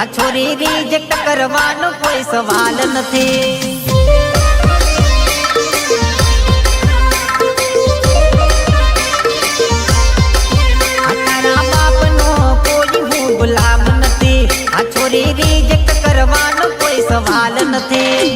આ છોરી રિજેક્ટ કરવાનો કોઈ સવાલ નથી. તારા બાપનો કોઈ હું ગુલામ નથી. આ છોરી રિજેક્ટ કરવાનો કોઈ સવાલ નથી.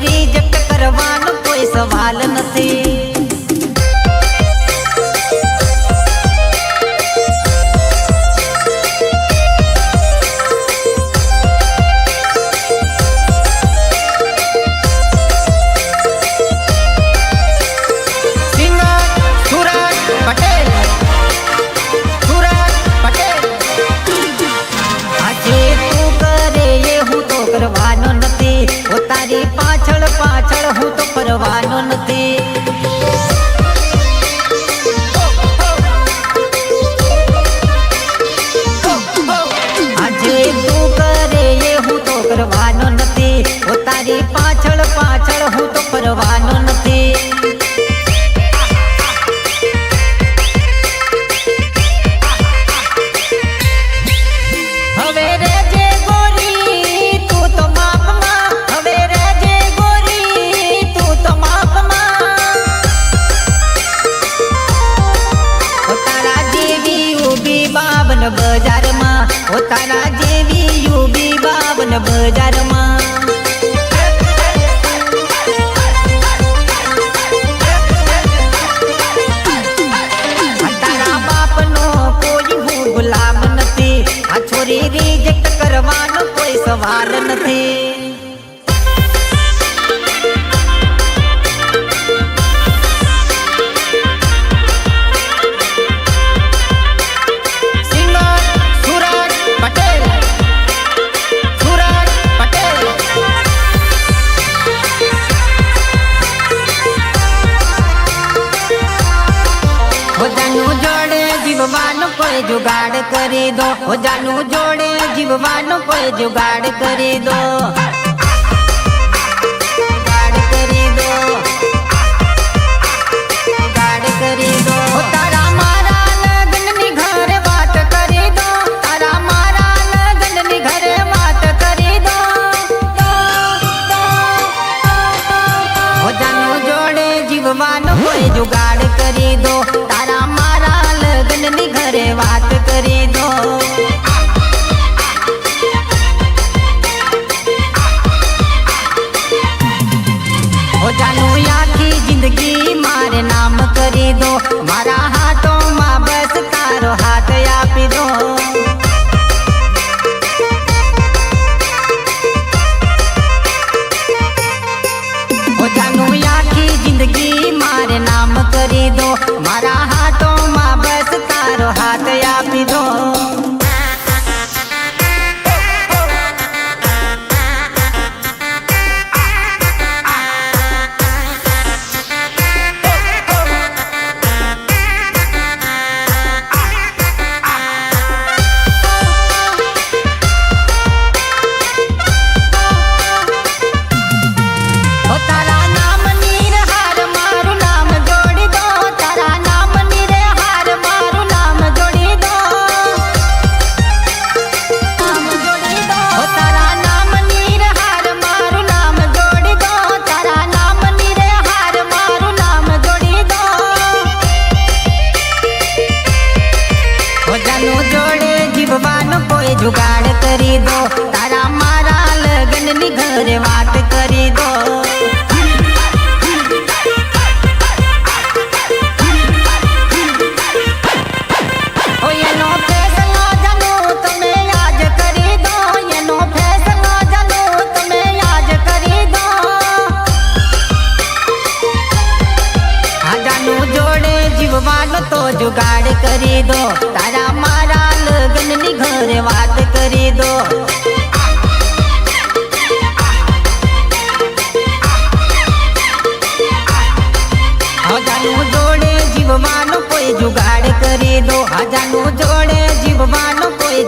રિજેક્ટ કરવાનો કોઈ સવાલ નથી. તારી પાછળ પાછળ હું તો ફરવાનો નથી. આજે તું કરે એ હું તો કરવાનો નથી. તારી પાછળ પાછળ હું તો ફરવાનો નથી. હવે રેજે ગોરી તું તો માપમાં. હવે રેજે ગોરી તું તો માપમાં. તારા જેવી ઊભી બાબન બજારમાં. તારા જેવી ઊભી બાબન બજારમાં. તારા બાપનો કોઈ હું ગુલામ નથી. આ છોરી રિજેક્ટ કરવાનો કોઈ સવાલ નથી. જીવવાનો કોઈ જુગાડ કરી દો. જાનું જોડે જીવવાનો કોઈ જુગાડ કરી દો. જુગાડ કરી દો. જુગાડ કરી દો. તારા મારા લગ્નની ઘરે વાત કરી દો. તારા મારા લગ્નની ઘરે વાત કરી દો. જાનું જોડે જીવવાનો કોઈ જુગાડ કરી દો. તારા મારા લગ્નની ઘરે વાત કરી દો.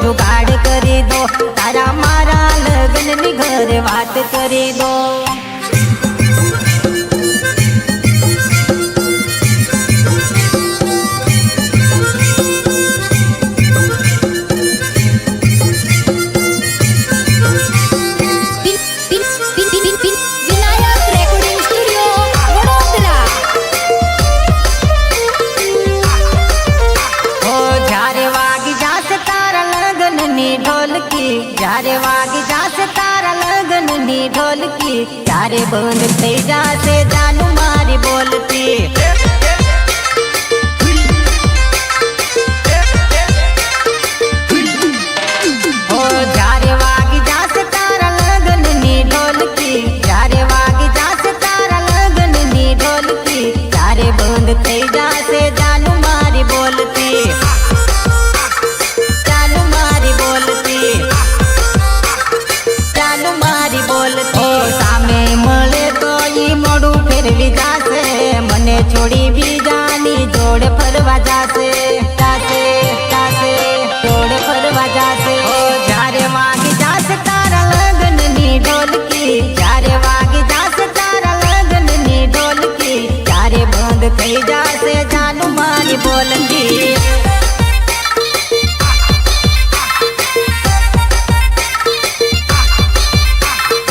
जुगाड़ करी दो तारा मारा लगन नी घरे बात करी दो। जारे वागी जासे तारा लगन नी ढोलकी जारे बंद थई जासे जानू मारी बोलती। ओ जारे वागी जासे तारा लगन नी ढोलकी जारे वागी जासे तारा लगन नी ढोलकी जारे बंद थई जासे जानू मारी बोलती। મને છોડી બીજાની જોડે ફરવા જાશે જાશે જાશે જોડે ફરવા જાશે। જ્યારે વાગી જાશે તારા લગ્નની ઢોલકી જ્યારે વાગી જાશે તારા લગ્નની ઢોલકી ત્યારે બંધ થઈ જાશે જાનું મારી બોલતી।